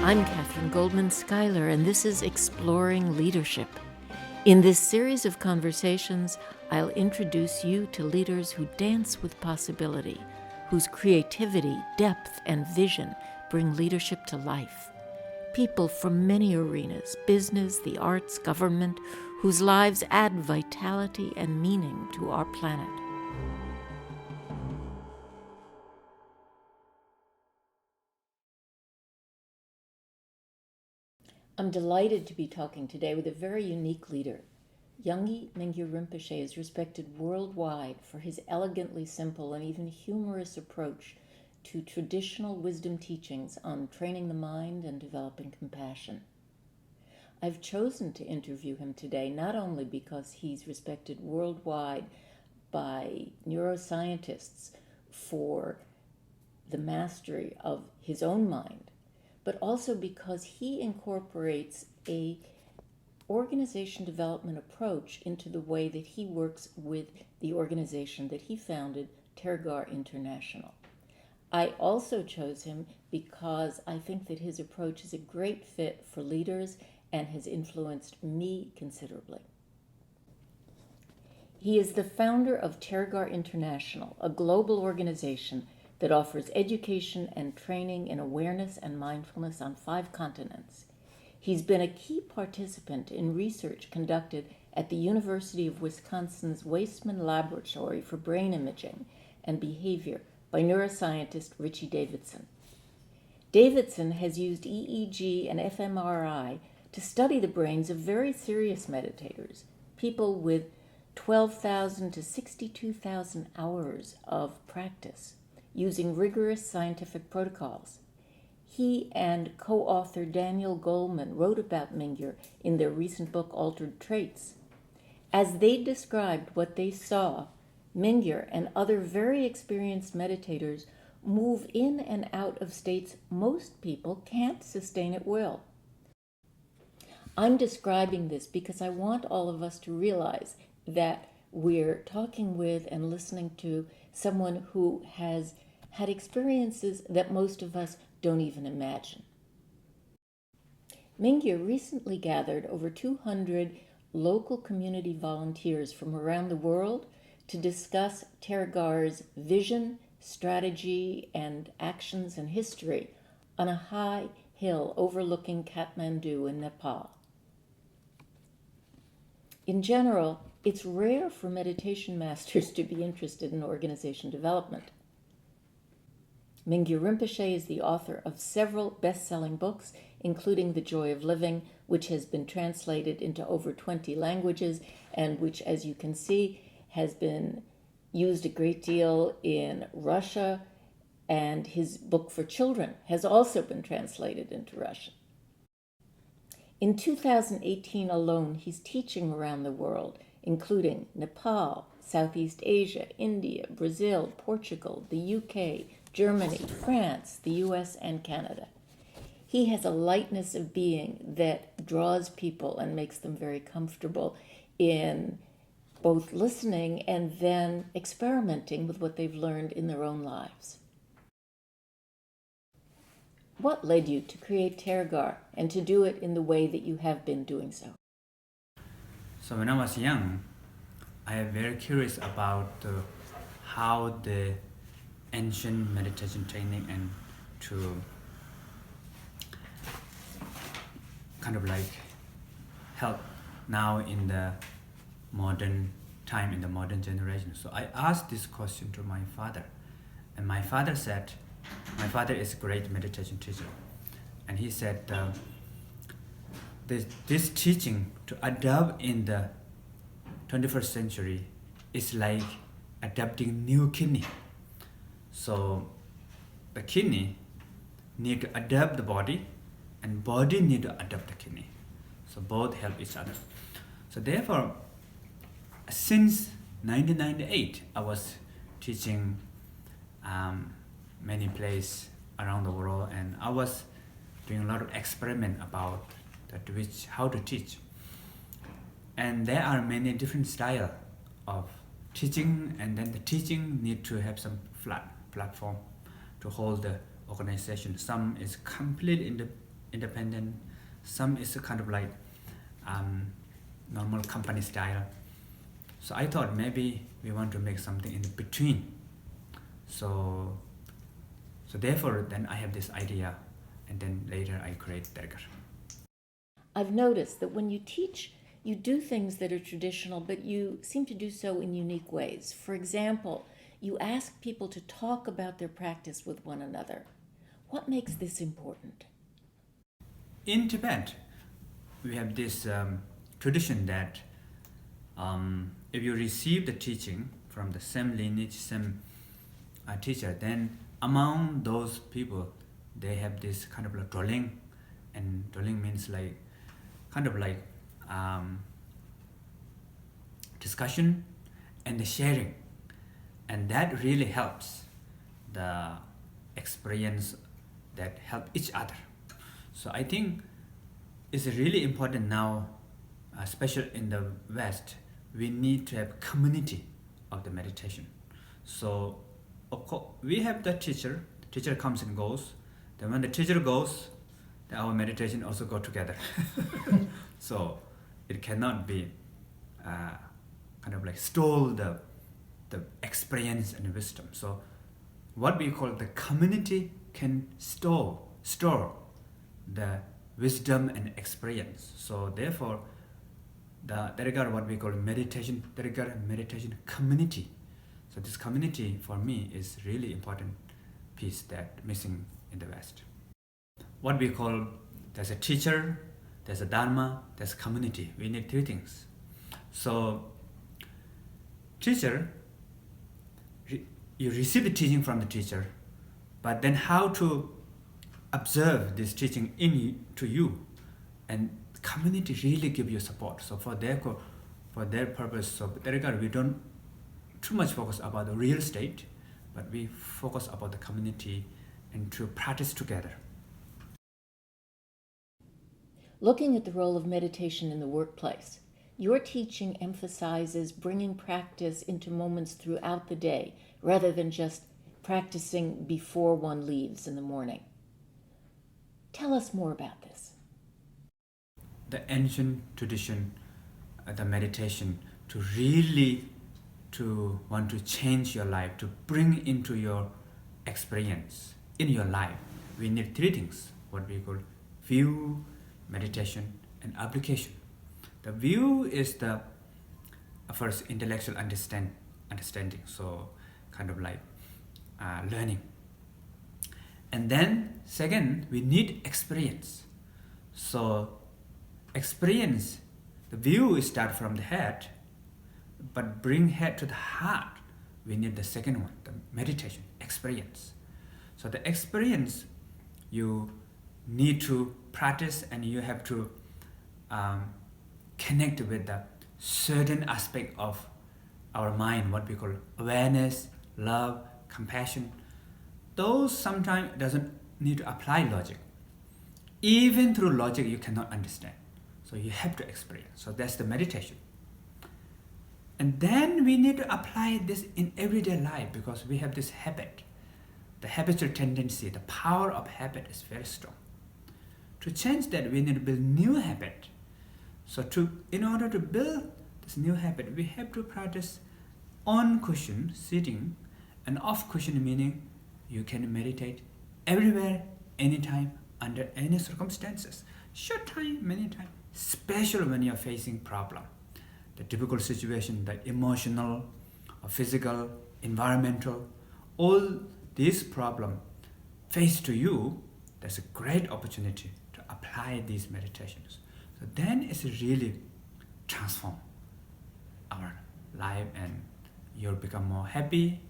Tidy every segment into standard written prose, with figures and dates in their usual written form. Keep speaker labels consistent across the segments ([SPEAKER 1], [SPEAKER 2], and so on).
[SPEAKER 1] I'm Catherine Goldman Schuyler, and this is Exploring Leadership. In this series of conversations, I'll introduce you to leaders who dance with possibility, whose creativity, depth, and vision bring leadership to life. People from many arenas, business, the arts, government, whose lives add vitality and meaning to our planet. I'm delighted to be talking today with a very unique leader. Mingyur Rinpoche is respected worldwide for his elegantly simple and even humorous approach to traditional wisdom teachings on training the mind and developing compassion. I've chosen to interview him today not only because he's respected worldwide by neuroscientists for the mastery of his own mind, but also because he incorporates a organization development approach into the way that he works with the organization that he founded, Tergar International. I also chose him because I think that his approach is a great fit for leaders and has influenced me considerably. He is the founder of Tergar International, a global organization that offers education and training in awareness and mindfulness on 5 continents. He's been a key participant in research conducted at the University of Wisconsin's Waisman Laboratory for Brain Imaging and Behavior by neuroscientist Richie Davidson. Davidson has used EEG and fMRI to study the brains of very serious meditators, people with 12,000 to 62,000 hours of practice, using rigorous scientific protocols. He and co-author Daniel Goleman wrote about Mingyur in their recent book, Altered Traits. As they described what they saw, Mingyur and other very experienced meditators move in and out of states most people can't sustain at will. I'm describing this because I want all of us to realize that we're talking with and listening to someone who has had experiences that most of us don't even imagine. Mingyur recently gathered over 200 local community volunteers from around the world to discuss Tergar's vision, strategy, and actions and history on a high hill overlooking Kathmandu in Nepal. In general, it's rare for meditation masters to be interested in organization development. Mingyur Rinpoche is the author of several best-selling books, including The Joy of Living, which has been translated into over 20 languages and which, as you can see, has been used a great deal in Russia, and his book for children has also been translated into Russian. In 2018 alone, he's teaching around the world, including Nepal, Southeast Asia, India, Brazil, Portugal, the UK, Germany, France, the US, and Canada. He has a lightness of being that draws people and makes them very comfortable in both listening and then experimenting with what they've learned in their own lives. What led you to create Tergar and to do it in the way that you have been doing so?
[SPEAKER 2] So when I was young, I was very curious about how the ancient meditation training and to kind of like help now in the modern time, in the modern generation. So I asked this question to my father, and my father said, my father is a great meditation teacher, and he said this teaching to adapt in the 21st century is like adapting new kidney. So the kidney need to adapt the body, and body need to adapt the kidney. So both help each other. So therefore, since 1998, I was teaching many places around the world, and I was doing a lot of experiment about how to teach. And there are many different styles of teaching, and then the teaching need to have some flat platform to hold the organization. Some is complete in the independent, some is kind of like normal company style. So I thought maybe we want to make something in between. So therefore then I have this idea, and then later I create Tergar.
[SPEAKER 1] I've noticed that when you teach, you do things that are traditional, but you seem to do so in unique ways. For example, you ask people to talk about their practice with one another. What makes this important?
[SPEAKER 2] In Tibet, we have this tradition that if you receive the teaching from the same lineage, same teacher, then among those people, they have this kind of like dwelling, and dwelling means like kind of like discussion and the sharing, and that really helps the experience that help each other. So I think it's really important now, especially in the West, we need to have community of the meditation. So of course, we have the teacher comes and goes. Then when the teacher goes, then our meditation also go together. So it cannot be kind of like stole the experience and wisdom. So what we call the community can store the wisdom and experience. So therefore, the Tergar, what we call meditation, Tergar meditation community. So this community for me is really important piece that missing in the West. What we call, there's a teacher, there's a dharma, there's community. We need three things. So teacher, you receive the teaching from the teacher, but then how to observe this teaching to you, and community really give you support. So for their purpose, so Tergar, we don't too much focus about the real state, but we focus about the community and to practice together.
[SPEAKER 1] Looking at the role of meditation in the workplace, your teaching emphasizes bringing practice into moments throughout the day rather than just practicing before one leaves in the morning. Tell us more about this.
[SPEAKER 2] The ancient tradition, the meditation, to really to want to change your life, to bring into your experience in your life, we need three things, what we call view, meditation, and application. The view is the first intellectual understanding, so kind of like learning. And then second, we need experience. So experience, the view is start from the head, but bring head to the heart. We need the second one, the meditation, experience. So the experience, you need to practice, and you have to connect with the certain aspect of our mind, what we call awareness, love, compassion. Those sometimes doesn't need to apply logic. Even through logic, you cannot understand. So you have to experience. So that's the meditation. And then we need to apply this in everyday life, because we have this habit. The habitual tendency, the power of habit is very strong. To change that, we need to build new habit. So in order to build this new habit, we have to practice on cushion, sitting, and off cushion, meaning you can meditate everywhere, anytime, under any circumstances. Short time, many times, especially when you're facing problem. The difficult situation, the emotional, or physical, environmental, all these problems faced to you, there's a great opportunity to apply these meditations. So then it's really transform our life, and you'll become more happy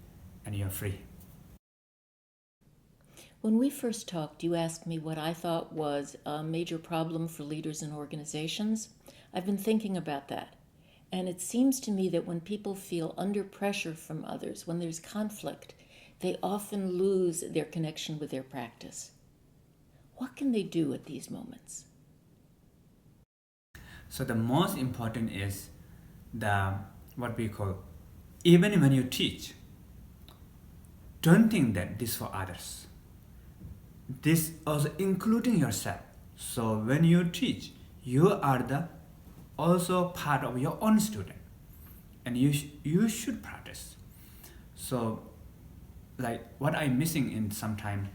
[SPEAKER 2] and you're free.
[SPEAKER 1] When we first talked, you asked me what I thought was a major problem for leaders and organizations. I've been thinking about that. And it seems to me that when people feel under pressure from others, when there's conflict, they often lose their connection with their practice. What can they do at these moments?
[SPEAKER 2] So the most important is what we call, even when you teach, don't think that this for others. This also including yourself. So when you teach, you are the also part of your own student, and you should practice. So like what I'm missing in sometime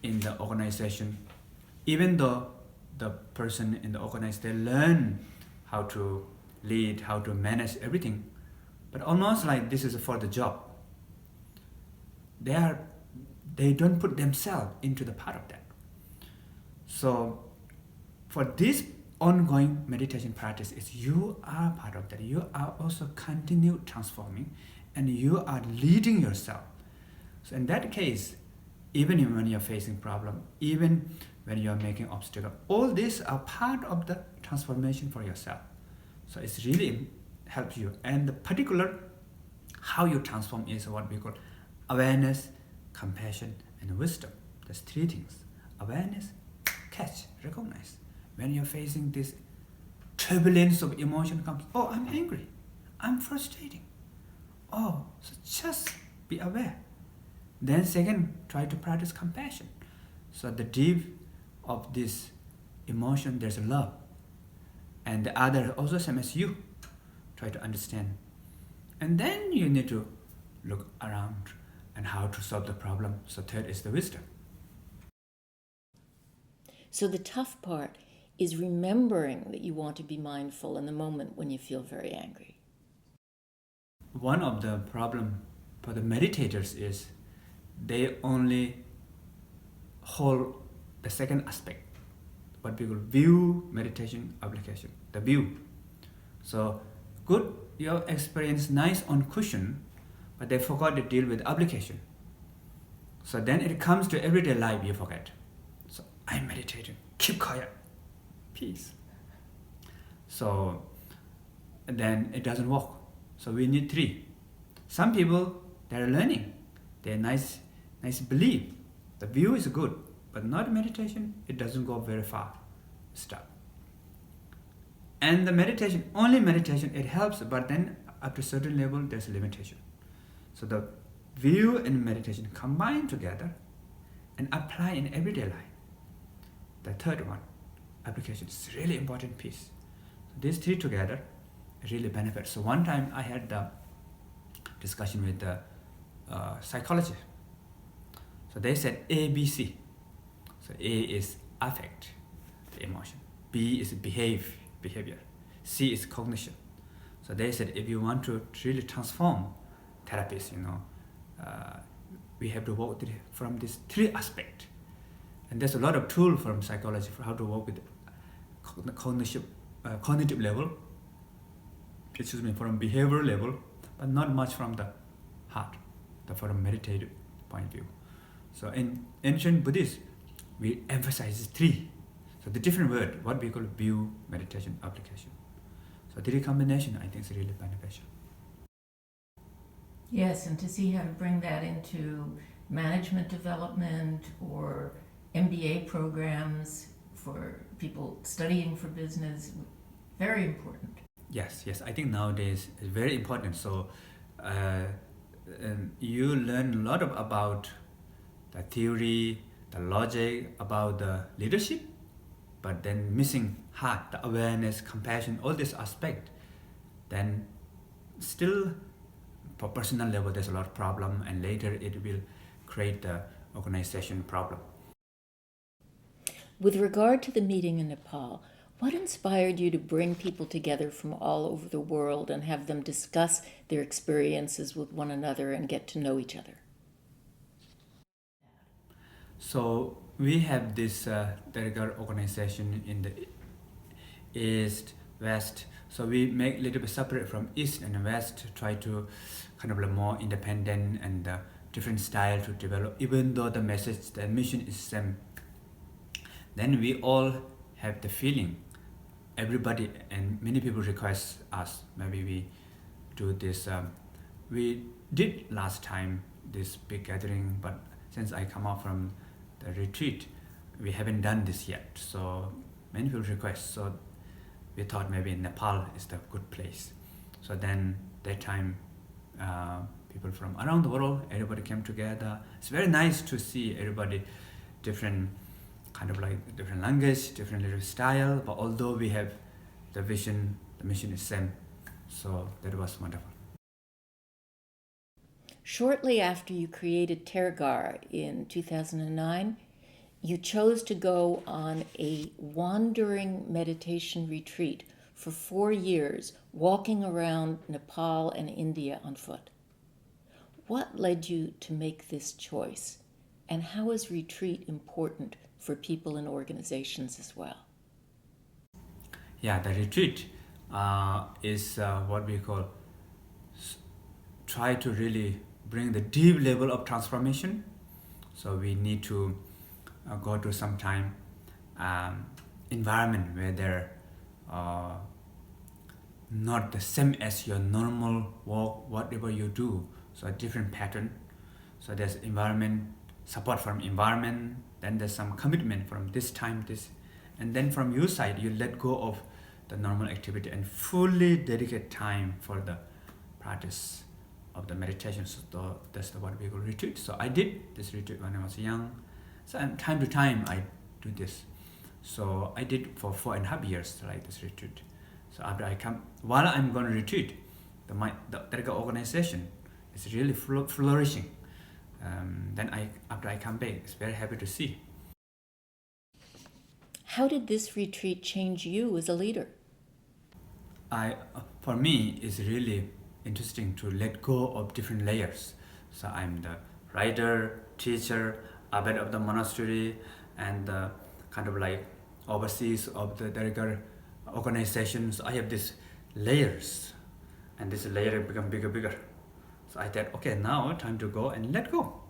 [SPEAKER 2] in the organization, even though the person in the organization, they learn how to lead, how to manage everything, but almost like this is for the job. They don't put themselves into the part of that. So for this ongoing meditation practice, is you are part of that. You are also continue transforming, and you are leading yourself. So in that case, even when you're facing problem, even when you're making obstacle, all these are part of the transformation for yourself. So it's really helps you. And the particular how you transform is what we call awareness, compassion, and wisdom. There's three things. Awareness, catch, recognize. When you're facing this turbulence of emotion comes, oh, I'm angry, I'm frustrated. Oh, so just be aware. Then second, try to practice compassion. So the deep of this emotion, there's love. And the other also same as you. Try to understand. And then you need to look around and how to solve the problem. So third is the wisdom.
[SPEAKER 1] So the tough part is remembering that you want to be mindful in the moment when you feel very angry.
[SPEAKER 2] One of the problem for the meditators is they only hold the second aspect, what we call view, meditation, application, the view. So good, your experience nice on cushion, but they forgot to deal with application. So then it comes to everyday life, you forget. So I'm meditating, keep quiet, peace. So then it doesn't work. So we need three. Some people, they're learning, they're nice belief. The view is good, but not meditation, it doesn't go very far. Stop. And the meditation, only meditation, it helps, but then up to a certain level, there's a limitation. So the view and meditation combine together and apply in everyday life. The third one, application, is really important piece. These three together really benefit. So one time I had the discussion with the psychologist. So they said A, B, C. So A is affect, the emotion. B is behavior. C is cognition. So they said if you want to really transform therapies, we have to work from these three aspects. And there's a lot of tool from psychology for how to work with cognitive level, from behavioral level, but not much from the heart, from a meditative point of view. So in ancient Buddhism, we emphasize three. So the different word, what we call view, meditation, application. So the combination, I think, is really beneficial.
[SPEAKER 1] Yes, and to see how to bring that into management development or MBA programs for people studying for business, very important.
[SPEAKER 2] Yes, I think nowadays it's very important. So you learn a lot about the theory, the logic, about the leadership, but then missing heart, the awareness, compassion, all this aspect, then still for personal level there's a lot of problem, and later it will create the organization problem.
[SPEAKER 1] With regard to the meeting in Nepal, what inspired you to bring people together from all over the world and have them discuss their experiences with one another and get to know each other?
[SPEAKER 2] So we have this Tergar organization in the East, West. So we make a little bit separate from East and West, try to kind of more independent and different style to develop, even though the message, the mission is same. Then we all have the feeling, everybody and many people request us, maybe we do this. We did last time this big gathering, but since I come out from the retreat, we haven't done this yet. So many people request. So we thought maybe Nepal is the good place. So then that time, people from around the world, everybody came together. It's very nice to see everybody different kind of like different language, different little style, but although we have the vision, the mission is same. So that was wonderful.
[SPEAKER 1] Shortly after you created Tergar in 2009, you chose to go on a wandering meditation retreat for 4 years, walking around Nepal and India on foot. What led you to make this choice, and how is retreat important for people and organizations as well?
[SPEAKER 2] Yeah, the retreat is what we call try to really bring the deep level of transformation. So we need to go to some time environment where they're not the same as your normal work, whatever you do. So a different pattern. So there's environment, support from environment, then there's some commitment from this time, this, and then from your side, you let go of the normal activity and fully dedicate time for the practice of the meditation. So that's what we call retreat. So I did this retreat when I was young. So time to time I do this. So I did for 4.5 years like this retreat. So after I come, while I'm going to retreat, the Tergar organization is really flourishing. After I come back, it's very happy to see.
[SPEAKER 1] How did this retreat change you as a leader?
[SPEAKER 2] For me, it's really interesting to let go of different layers. So I'm the writer, teacher, abbot of the monastery, and the kind of like overseas of the Tergar organizations. I have these layers, and this layer become bigger. So I thought, okay, now time to go and let go.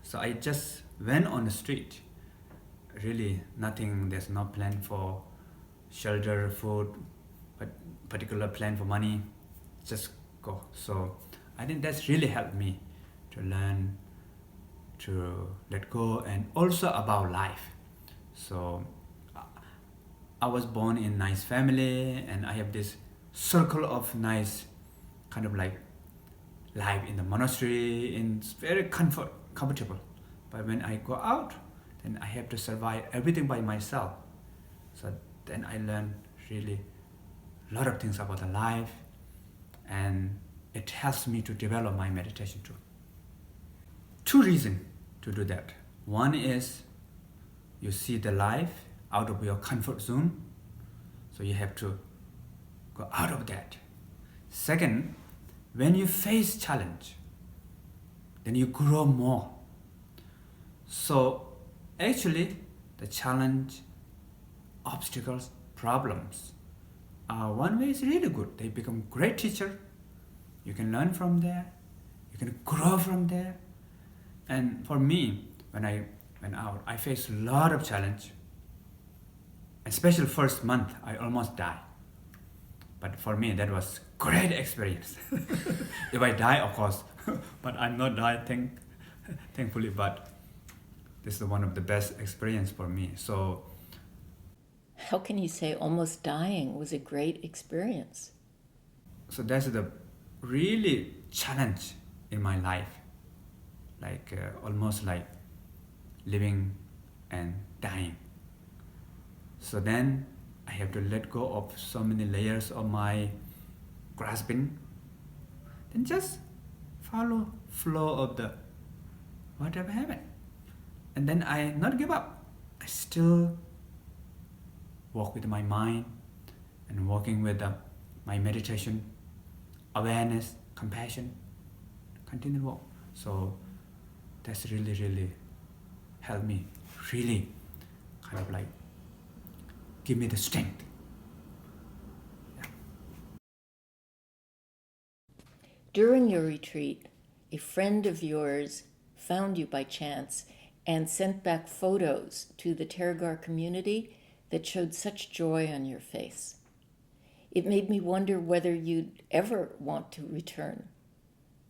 [SPEAKER 2] So I just went on the street. Really nothing, there's no plan for shelter, food, but particular plan for money, just go. So I think that's really helped me to learn to let go and also about life. So I was born in nice family and I have this circle of nice kind of like life in the monastery, in very comfortable. But when I go out, then I have to survive everything by myself. So then I learned really a lot of things about the life, and it helps me to develop my meditation too. 2 reasons to do that. One is you see the life out of your comfort zone, so you have to go out of that. Second, when you face challenge, then you grow more. So actually, the challenge, obstacles, problems, one way is really good. They become great teacher. You can learn from there. You can grow from there. And for me, when I went out, I faced a lot of challenge. Especially first month, I almost died. But for me, that was great experience. If I die, of course, but I'm not dying, thankfully. But this is one of the best experience for me. So,
[SPEAKER 1] how can you say almost dying was a great experience?
[SPEAKER 2] So that's the really challenge in my life, like almost like living and dying. So then I have to let go of so many layers of my grasping, then just follow flow of the whatever happened. And then I not give up. I still walk with my mind and working with my meditation, awareness, compassion, continue walk. So that's really helped me, really kind of like give me the strength. Yeah.
[SPEAKER 1] During your retreat, a friend of yours found you by chance and sent back photos to the Tergar community that showed such joy on your face. It made me wonder whether you'd ever want to return.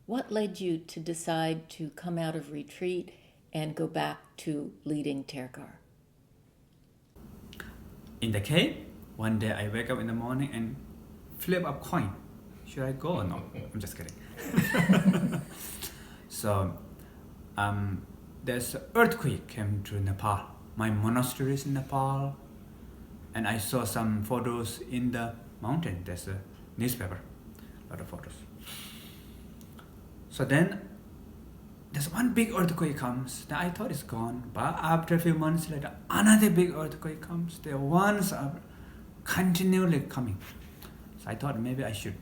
[SPEAKER 1] What led you to decide to come out of retreat and go back to leading Tergar?
[SPEAKER 2] In the cave, one day I wake up in the morning and flip up coin. Should I go or no? I'm just kidding. So there's an earthquake came to Nepal my monasteries in Nepal, and I saw some photos in the mountain. There's a newspaper, a lot of photos. So then there's one big earthquake comes. Then I thought it's gone, but after a few months later, another big earthquake comes. The ones are continually coming. So I thought maybe I should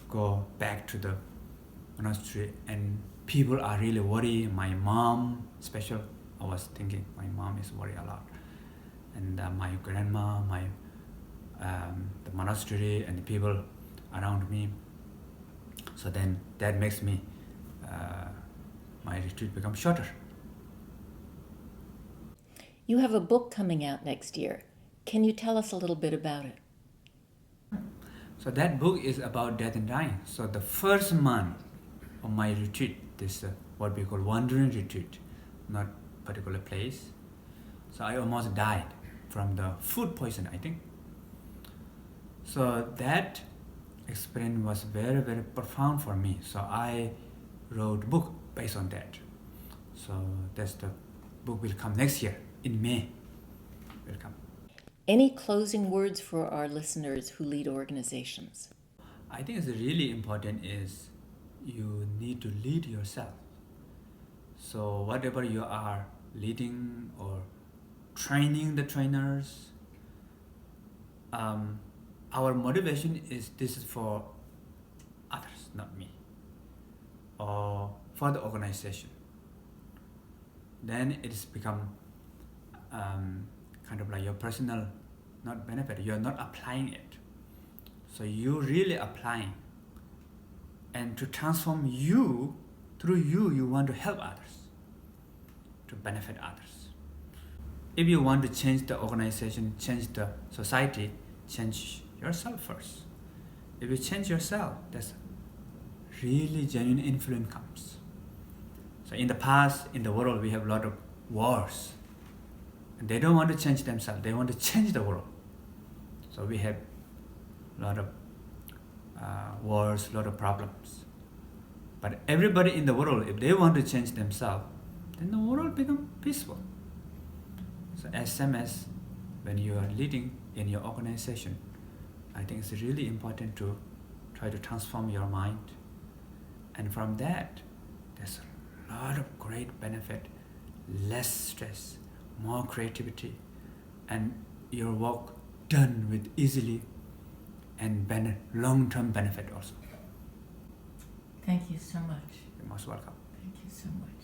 [SPEAKER 2] go back to the monastery, and people are really worried. My mom, special, I was thinking my mom is worried a lot, and my grandma, the monastery, and the people around me. So then that makes me my retreat become shorter.
[SPEAKER 1] You have a book coming out next year. Can you tell us a little bit about it?
[SPEAKER 2] So that book is about death and dying. So the first month of my retreat, this what we call wandering retreat, not particular place. So I almost died from the food poison, I think. So that experience was very, very profound for me. So I wrote a book based on that. So that's the book will come next year in May. Will come.
[SPEAKER 1] Any closing words for our listeners who lead organizations?
[SPEAKER 2] I think it's really important is you need to lead yourself. So whatever you are leading or training the trainers, our motivation is this is for others, not me, or for the organization. Then it's become kind of like your personal, not benefit. You're not applying it. So you really applying, and to transform you, through you want to help others, to benefit others. If you want to change the organization, change the society, change yourself first. If you change yourself, that's really genuine influence comes. So in the past, in the world, we have a lot of wars. And they don't want to change themselves, they want to change the world. So we have a lot of wars, a lot of problems. But everybody in the world, if they want to change themselves, then the world becomes peaceful. So as same as when you are leading in your organization, I think it's really important to try to transform your mind. And from that, there's a lot of great benefit, less stress, more creativity, and your work done with easily and long-term benefit also.
[SPEAKER 1] Thank you so much.
[SPEAKER 2] You're most welcome.
[SPEAKER 1] Thank you so much.